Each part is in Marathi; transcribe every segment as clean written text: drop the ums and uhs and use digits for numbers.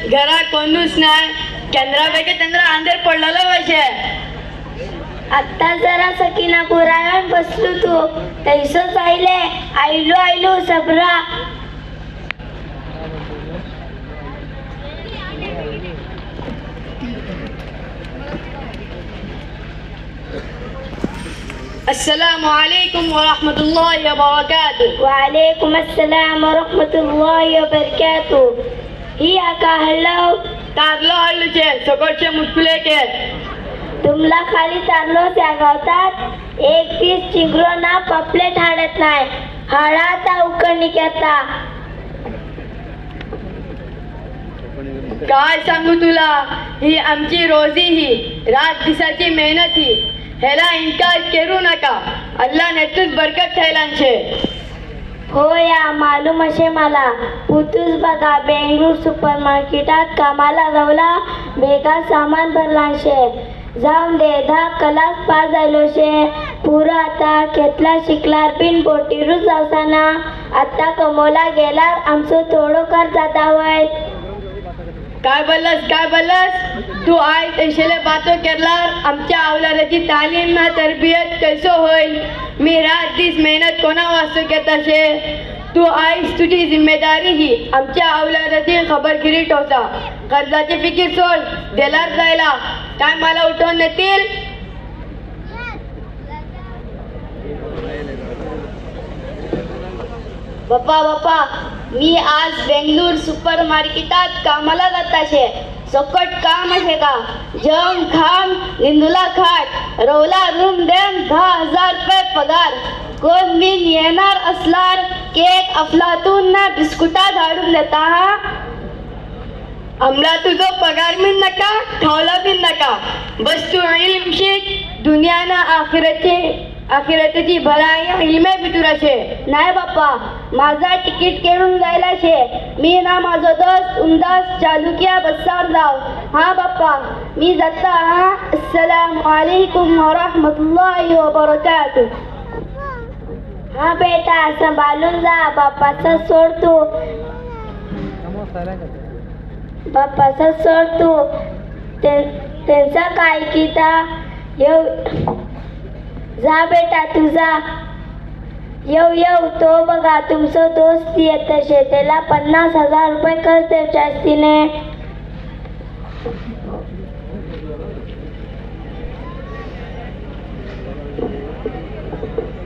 घरा कोणूच नाही. चंद्रापैकी चंद्र अंधेर पडलेलो वैसे. आत्ता जरा सकीना पुराव्यान बसलो तू तैसोच आईले आयलो सबरा. अस्सलामु अलैकुम व रहमतुल्लाहि व बरकातुह. वालेकुम अस्सलाम व रहमतुल्लाहि व बरकातुह. ही आका हल्लो तारलो हल्लूचे सकटचे मुटकुले के. तुमला खाली तारलो त्या गावतात. एक दिस चिंगरो ना पपलेट हाडत नाही. हाडाता उकळणी करता. काय सांगू तुला, ही आमची रोजी, ही रात दिसाची मेहनत. ही ह्याला इनकार करू नका. अल्लाह नेतूच बरकत थैलांचे. हो या मालूम असे मला. पुतूस बघा बेंगळूर सुपर मार्केटात कामाला जावला. बेगा सामान भरला शे. जाऊन दे 10 क्लास पास झालो शे. पुरं आता घेतला शिकलार पिन बोटीरूच जावसाना. आता कमवला गेल्यार आमचं थोडं कर जाता वय. काय बोललास तू? आज ऐशेले बातो केरलार आमच्या अवलादाची तालीम ना तरबियत कैसो होईल. मी रात दिस मेहनत कोणा वाचतो घेता शे. तू आईस तुझी जिम्मेदारी ही आमच्या अवलादाची खबरगिरी ठेवता. कर्जाची फिकीर सोड. देलार जायला काय मला उठवून नेतील? बाप्पा मी आज बेंगळूर सुपर मार्केटात कामाला जाता शे. सकट काम असे का? जेवण खाम निंदुला खाट रवला रूम देन 10,000 रुपये पगार. कोण मी येणार असलार केक अफलातून ना बिस्कुटा धाडून देता. हा आमला तुझो पगार बिन नका, खावला बिन नका. बस तू इल्म शिक. दुनियाना आखिरतीची भलाई इल्मे भितूर शे. नाही बाप्पा, माझा तिकीट केळून जायला शे. मी ना माझो दोस्त उमदास चालुक्या बसावर जाव. हा बाप्पा मी जाता. हा अस्सलामु अलैकुम व रहमतुल्लाहि व बरकातुह. हा बेटा संभाळून जा. बाप्पाचा सोड तू. बाप्पाचा सोड तू. त्यांचा काय किता जा बेटा तुझा. येऊ तो बघा तुमचं दोस्त येत तसे. त्याला 50,000 रुपये कर्ज द्यायचे असतीने.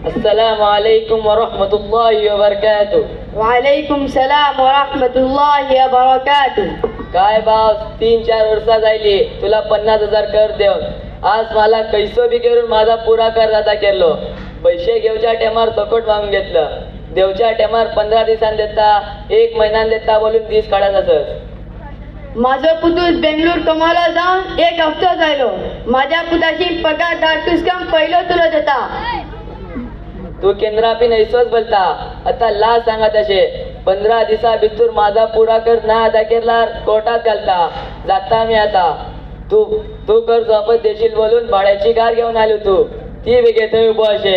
अस्सलामु अलैकुम व रहमतुल्लाहि व बरकातुह. वालेकुम सलाम व रहमतुल्लाहि व बरकातुह. काय भाव 3-4 वर्षा जायली तुला 50,000 कर देऊन. आज मला कैसो बी करून माझा पुरा कर अदा केलो. पैसे घेवच्या टेमार सकट मागून घेतलं. देवच्या टेमार 15 दिवसांनी देता, 1 महिन्यान देता बोलून दीस काढत असत. माझो पुतूस बेंगळूर कमाला जाऊन 1 हफ्तो जायलो. माझ्या पुताशी पगार धाडतूस काम पहिलो तुला देता. तू केंद्रा बी नैसोच बोलता. आता ला सांगा तसे 15 दिवसा भितूर माझा पुरा कर ना अदा केला कोर्टात घालता. जाता मी आता. तू कर झोपत देशील बोलून भाड्याची कार घेऊन आलो तू. ती बी घेतोय उभो असे.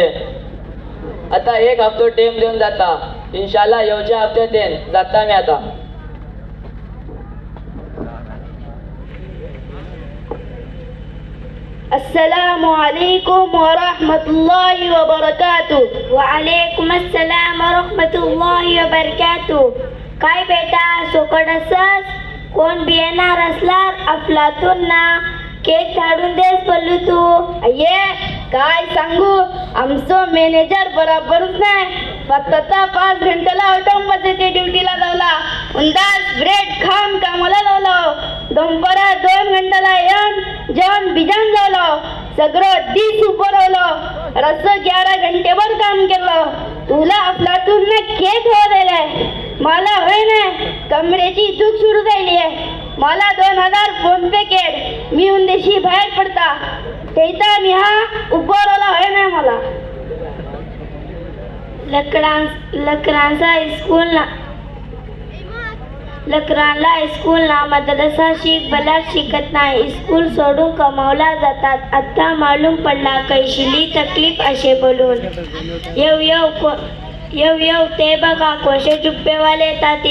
आता 1 हफ्तो टेम देऊन जाता. इन्शाल्लाह येवच्या हफ्त्यात येईन. जाता मी आता. अस्सलामु अलैकुम व रहमतुल्लाहि व बरकातुह. वालेकुम अस्सलाम व रहमतुल्लाहि व बरकातुह. काय बेटा सोकट असस? कोण बी येणार असलार अफलातून ना केक धाडून देस बोलू तू. अये काय सांगू, आमचो मॅनेजर बरोबरच नाही. फक्त 5 घंटेला ऑटोमध्ये ड्युटीला जावला. उंदास ब्रेड खाम कामाला जावलो. दुपारा 2 घंटेला येऊन जेवण बिजान जावलो. सगळं दिस उभरवलो. रस 11 घंटेवर काम केलं. तुला अफलातून ना केक हो दिलाय. मला होय ना कमरेची दुख सुरू झाली आहे. मला 2,000 फोन पे केड. मी उंदेशी बाहेर पडता तेता मी हा उभरवला होय ना. मला लकरांना स्कूल ना मद्रसा शिक भला शिकत नाही. स्कूल सोडून कमावला जातात. आता मालूम पडला कैशिली तकलीफ असे बोलून. येऊ ते बघा कोशे जुब्बेवाले येतात.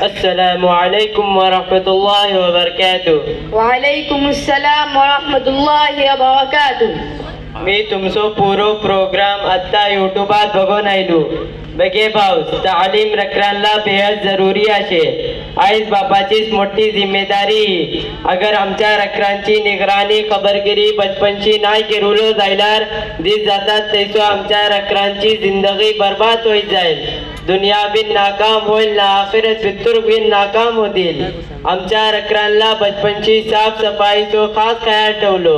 अस्सलामु अलैकुम वरहमतुल्लाहि वबरकातुह. वालेकुम अस्सलाम व रहमतुल्लाहि व बरकातुह. मी तुमचो पुरो प्रोग्राम आत्ता युट्यूबात बघून आयलो. बघे पावस तालीम रकरांना बेहद जरुरी आशे. आयज बापाचीच मोठी जिम्मेदारी. अगर आमच्या रकरांची निगराणी खबरगिरी बचपनची नाही केरुलो जायल्यार दीस जातात थंयसो आमच्या रकरांची जिंदगी बर्बाद होईत जाईल. दुनिया बिन नाकाम होईल ना आखिरत भितूर बिन नाकाम होतील. आमच्या रकरांना बचपनची साफसफाईचो खास खयाल ठेवलो.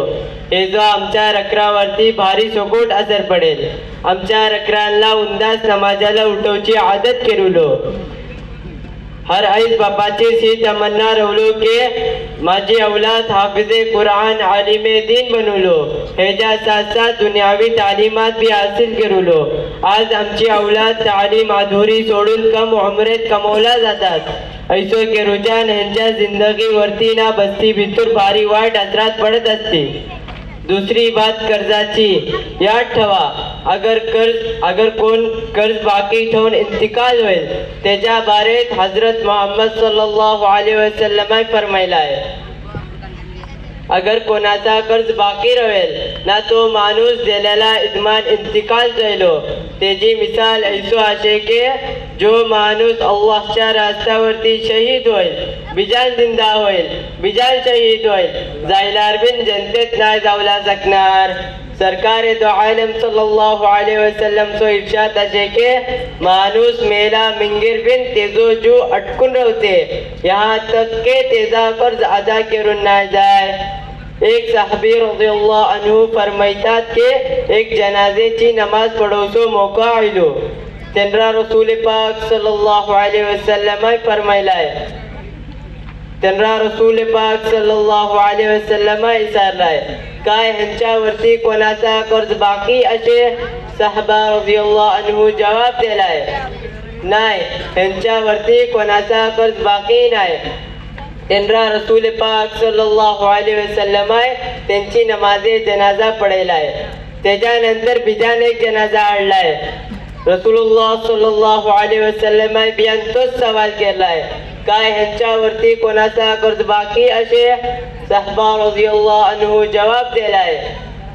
हे जो आमच्या रकरावरती भारी सोकोट असर पडेल. आमच्या रकरांना उंदास नमाजाला उठवची आदत केरुलो. हर आईज बापाची सी तमन्ना रवलो के माझी औलाद हाफिजे कुरान आलिमे दीन बनवलो. हेच्या साथ साथ दुनियावी तालीमात भी हासिल करुलो. आज आमची औलाद तालीम अधुरी सोडून कम उमरेत कमवला जातात. ऐसो केरुच्यान ह्यांच्या जिंदगीवरती ना बस्ती भितूर भारी वाईट असरात पडत असते. दुसरी बात कर्जाची याद ठेवा. अगर कोण कर्ज बाकी ठेवून इंतिकाल होईल त्याच्या बारेत हजरत मोहम्मद सल्लल्लाहु अलैहि वसल्लम फरमायलाय. अगर कोणाचा कर्ज बाकी रहेल ना तो माणूस दिलेला इदमान इंतिकाल जायलो. त्याची मिसाल ऐसो आशे के जो माणूस अल्लाहच्या रस्त्यावरती शहीद होईल बिजान जिंदा होईल बिजान शहीद होईल जायल्यार बिन जनतेत नाही जावला शकणार. सरकार दो आलम सल्लल्लाहु अलैहि वसल्लम सो इर्शाद आशे के माणूस मेला मिंगीर बिन तेजो जीव अटकून रवते यहाँ तक के तेजा कर्ज अदा करून नाही जाय. एक साहबी रज़ियल्लाहु अन्हु फरमायतात के एक जनाजेची नमाज पढवचो मौका आयलो. तेन्ना रसूल पाक सल्लल्लाहु अलैहि वसल्लम फरमायलाय. तेन्ना रसूल पाक सल्लल्लाहु अलैहि वसल्लम इसारलाय काय ह्यांच्यावरती कोणाचा कर्ज बाकी असे. साहबा रज़ियल्लाहु अन्हु जवाब दिलाय नाही ह्यांच्यावरती कोणाचा कर्ज बाकी नाही. तेन्ना रसूल पाक सल्लल्लाहु अलैहि वसल्लम त्यांची नमाजे जनाजा पढयलाय. त्याच्यानंतर बिजान एक जनाजा हाडलाय. रसूलुल्लाह सल्लल्लाहु अलैहि वसल्लम बियान तोच सवाल केलाय काय ह्यांच्यावरती कोणाचा कर्ज बाकी असे. साहबा रज़ियल्लाहु अन्हु जवाब दिलाय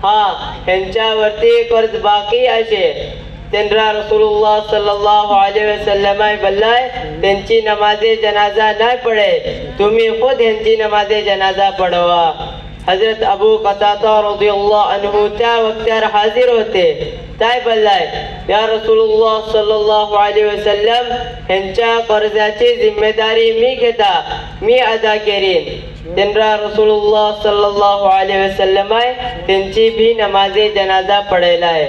हा ह्यांच्यावरती कर्ज बाकी असे. तेन्ना रसूलुल्लाह सल्लल्लाहु अलैहि वसल्लम बोललाय त्यांची नमाजे जनाजा नाही पडे तुम्ही खुद ह्यांची नमाजे जनाजा पढवा. हजरत अबू कतादा रज़ियल्लाहु अन्हु त्या वक्तार हाजीर होते. काय बोललाय या रसूलुल्लाह सल्लल्लाहु अलैहि वसल्लम ह्यांच्या कर्जाची जिम्मेदारी मी घेता मी अदा करीन. तेन्ना रसूलुल्लाह सल्लल्लाहु अलैहि वसल्लम त्यांची भी नमाजे जनाजा पढयलाय.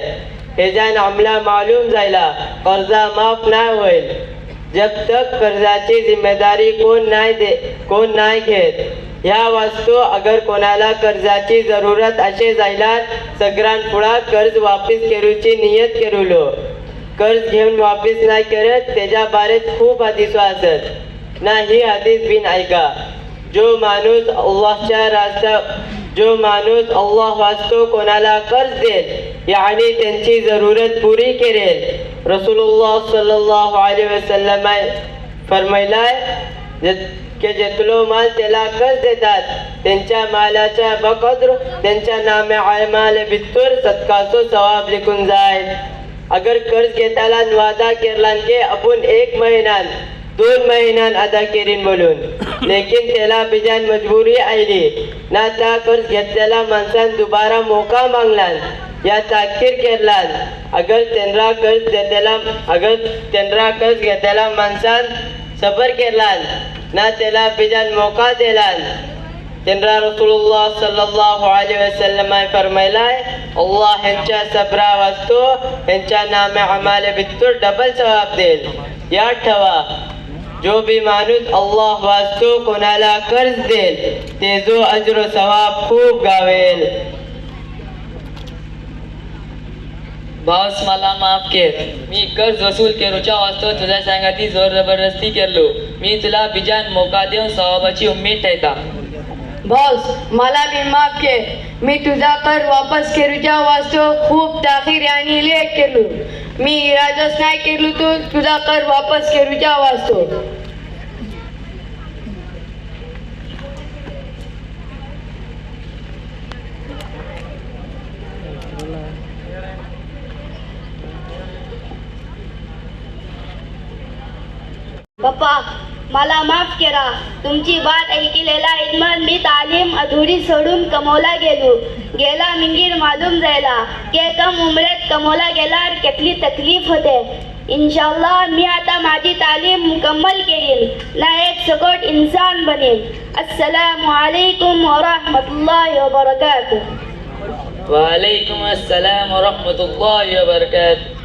हेजान आमला मालूम जायला कर्जा माफ नाही होईल जब तक कर्जाची जिम्मेदारी कोण नाही घेत. ह्या वास्तू अगर कोणाला कर्जाची जरूरत असे जायल्यार सगळ्यान फुडा कर्ज वापिस करूची नियत केरुलो. कर्ज घेऊन वापिस नाही करत त्याच्या बारेत खूप हदीस असत ना. ही हदीस बिन ऐका. जो माणूस अल्लाह वास्तव कोणाला कर्ज देईल यानी त्यांची जरूरत पुरी करेल. रसूलुल्लाह सल्लल्लाहु अलैहि वसल्लम फरमायलाय के जेतलो माल त्याला कर्ज देतात त्यांच्या मालाच्या बकद्र त्यांच्या नामे अमाल भितूर सदकाचो सवाब लिखून जाय. अगर कर्ज घेताना वादा केला के आपण 1 महिन्यात 2 महिन्यात अदा करीन बोलून लेकिन त्याला बिजान मजबुरी आयली ना त्या कर्ज घेतलेल्या माणसान दुबारा मोका मागलान या ताकीर केलान. अगर त्यांना कर्ज घेतलेल्या माणसान सबर केलान ना त्याला बिजान मोका दिलान. तेन्ना रसूलुल्लाह सल्लल्लाहु अलैहि वसल्लम फरमायलाय अल्लाह ह्यांच्या सबरा वास्तू ह्यांच्या नामे अमाल भितूर डबल सवाब देईल. याद ठेवा जो भी माणूस अल्लाह वास्तू कोणाला कर्ज देईल तेजो अजर सवाब खूप गावेल. भावस मला माफ कर. मी कर्ज वसूल करूच्या वास्तव तुझ्या सांगाती जोर जबरदस्ती केलो. मी तुला बिजान मोका देऊन सवाबाची उम्मीद ठेवता. बॉस मला बी माफ कर. मी तुझा कर वापस करूच्या वास्तो खूप ताकीर आणि लेट केलो. मी इरादच नाही केलो तू तुझा कर वापस करूच्या वास्तो. पप्पा मला माफ करा. तुमची बात ऐकलेला इल्मन मी तालीम अधुरी सोडून कमवला गेलो. गेला मिंगीर मालूम जायला के कम उमरेत कमवला गेल्यावर कितली तकलीफ होते. इंशाल्लाह मी आता माझी तालीम मुकम्मल केली ना एक सगोट इंसान बनेल. अस्सलामु अलैकुम व रहमतुल्लाहि व बरकातुह. वालेकुम अस्सलाम व रहमतुल्लाहि व बरकातुह.